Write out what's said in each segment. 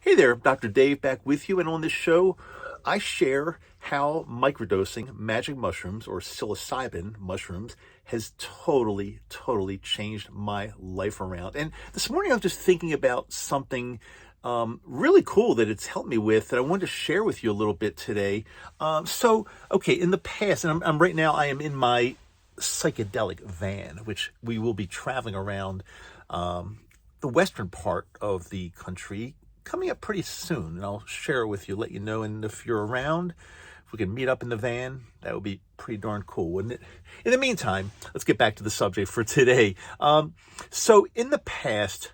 Hey there, Dr. Dave back with you, and on this show, I share how microdosing magic mushrooms or psilocybin mushrooms has totally changed my life around. And this morning I was just thinking about something really cool that it's helped me with that I wanted to share with you a little bit today. Okay, in the past, and I'm right now, I am in my psychedelic van, which we will be traveling around the western part of the country coming up pretty soon, and I'll share it with you, let you know. And if you're around, if we can meet up in the van, that would be pretty darn cool, wouldn't it? In the meantime, let's get back to the subject for today. So in the past,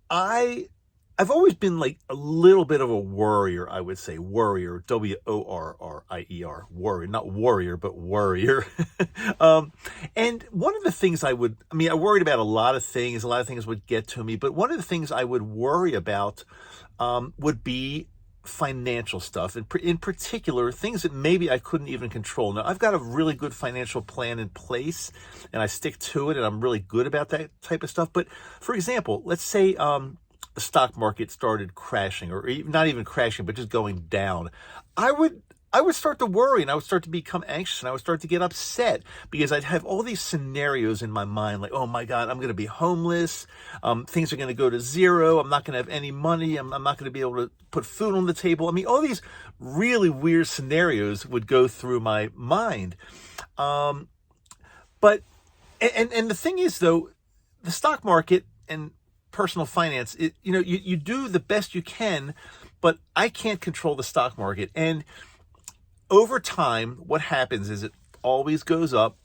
I've always been like a little bit of a worrier, I would say. Worrier, worrier, worrier, not warrior, but worrier. And one of the things I worried about a lot of things would get to me, but one of the things I would worry about would be financial stuff, and in particular, things that maybe I couldn't even control. Now, I've got a really good financial plan in place, and I stick to it, and I'm really good about that type of stuff. But for example, let's say the stock market started crashing, or not even crashing, but just going down. I would start to worry, and I would start to become anxious, and I would start to get upset because I'd have all these scenarios in my mind, like, oh my God, I'm going to be homeless. Things are going to go to zero. I'm not going to have any money. I'm not going to be able to put food on the table. I mean, all these really weird scenarios would go through my mind. But the thing is, though, the stock market and personal finance, you do the best you can, but I can't control the stock market. And over time, what happens is it always goes up.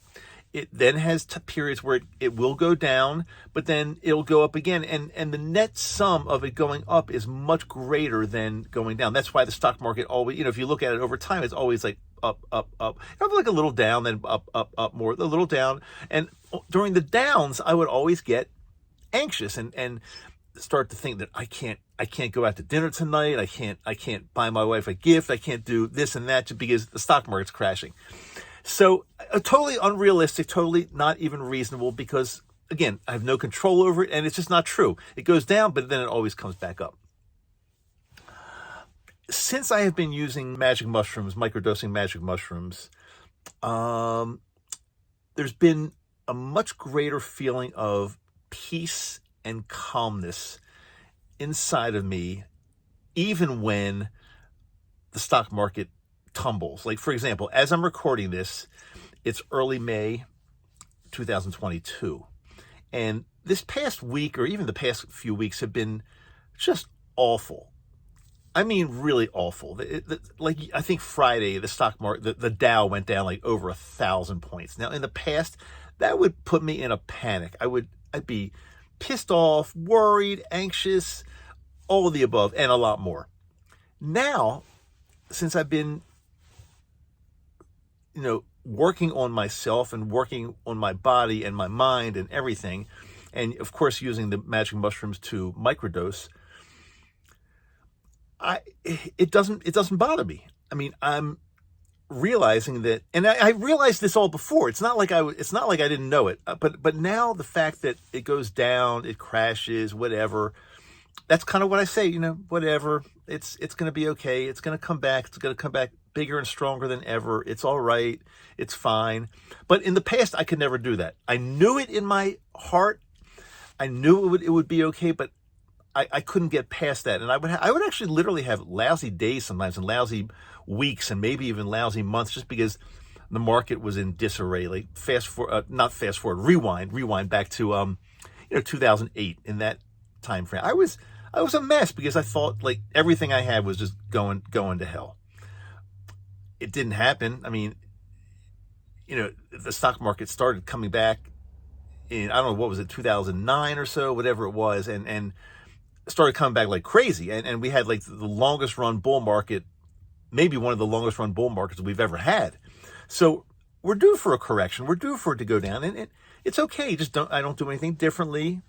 It then has periods where it will go down, but then it'll go up again. And the net sum of it going up is much greater than going down. That's why the stock market always, if you look at it over time, it's always like up. Like a little down, then up more, a little down. And during the downs, I would always get anxious and start to think that I can't go out to dinner tonight. I can't buy my wife a gift. I can't do this and that just because the stock market's crashing. So totally unrealistic, totally not even reasonable, because again, I have no control over it, and it's just not true. It goes down, but then it always comes back up. Since I have been using microdosing magic mushrooms, there's been a much greater feeling of peace and calmness inside of me, even when the stock market tumbles. Like, for example, as I'm recording this, it's early May 2022. And this past week, or even the past few weeks, have been just awful. I mean, really awful. Like, I think Friday, the stock market, the Dow went down like over 1,000 points. Now, in the past, that would put me in a panic. I'd be pissed off, worried, anxious, all of the above, and a lot more. Now, since I've been, working on myself and working on my body and my mind and everything, and of course using the magic mushrooms to microdose, it doesn't bother me. I mean, I'm realizing that, and I realized this all before. It's not like I didn't know it, but now the fact that it goes down, it crashes, whatever. That's kind of what I say. Whatever. It's going to be okay. It's going to come back. It's going to come back bigger and stronger than ever. It's all right. It's fine. But in the past, I could never do that. I knew it in my heart. I knew it would be okay, but I couldn't get past that. And I would actually literally have lousy days sometimes, and lousy weeks, and maybe even lousy months, just because the market was in disarray. Like rewind back to 2008, in that time frame. I was a mess because I thought like everything I had was just going to hell. It didn't happen. I mean, the stock market started coming back in, I don't know, what was it, 2009 or so, whatever it was, and started coming back like crazy. And we had like the longest run bull market, maybe one of the longest run bull markets we've ever had. So we're due for a correction. We're due for it to go down, and it's okay. I don't do anything differently.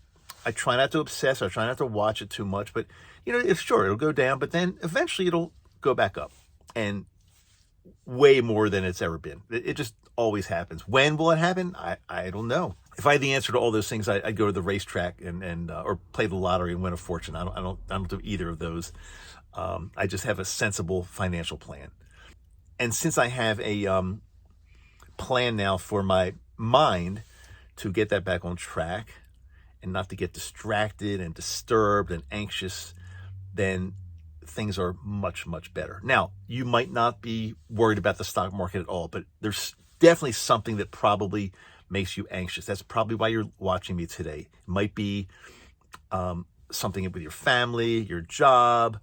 I try not to obsess. I try not to watch it too much, but it'll go down, but then eventually it'll go back up, and way more than it's ever been. It just always happens. When will it happen? I don't know. if I had the answer to all those things, I'd go to the racetrack and or play the lottery and win a fortune. I don't do either of those. I just have a sensible financial plan. And since I have a plan now for my mind to get that back on track and not to get distracted and disturbed and anxious, then things are much, much better. Now, you might not be worried about the stock market at all, but there's definitely something that probably makes you anxious. That's probably why you're watching me today. It might be something with your family, your job,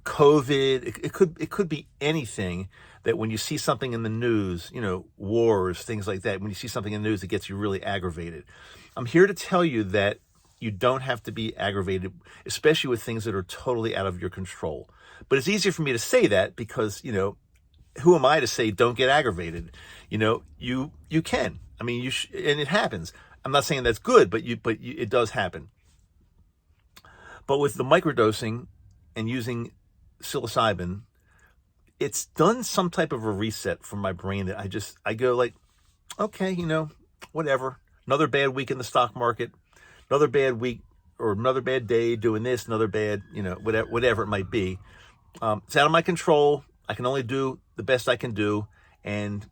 COVID. It could be anything that when you see something in the news, wars, things like that. When you see something in the news, it gets you really aggravated. I'm here to tell you that you don't have to be aggravated, especially with things that are totally out of your control. But it's easier for me to say that because, who am I to say don't get aggravated? You can. I mean, and it happens. I'm not saying that's good, but it does happen. But with the microdosing and using psilocybin, it's done some type of a reset for my brain that I go like, okay, whatever. Another bad week in the stock market, another bad week or another bad day doing this, another bad, whatever it might be. It's out of my control. I can only do the best I can do, and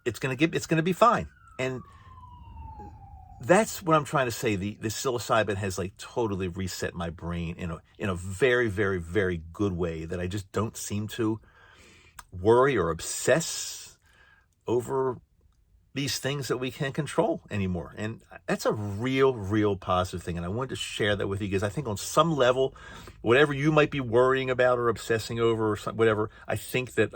it's gonna be fine. And that's what I'm trying to say. The psilocybin has like totally reset my brain in a very, very, very good way that I just don't seem to worry or obsess over these things that we can't control anymore. And that's a real, real positive thing. And I wanted to share that with you because I think on some level, whatever you might be worrying about or obsessing over or whatever, I think that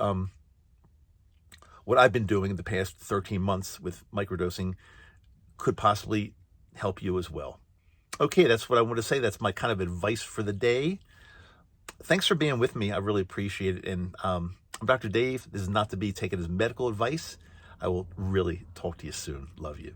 what I've been doing in the past 13 months with microdosing could possibly help you as well. Okay, that's what I want to say. That's my kind of advice for the day. Thanks for being with me. I really appreciate it. And I'm Dr. Dave. This is not to be taken as medical advice. I will really talk to you soon. Love you.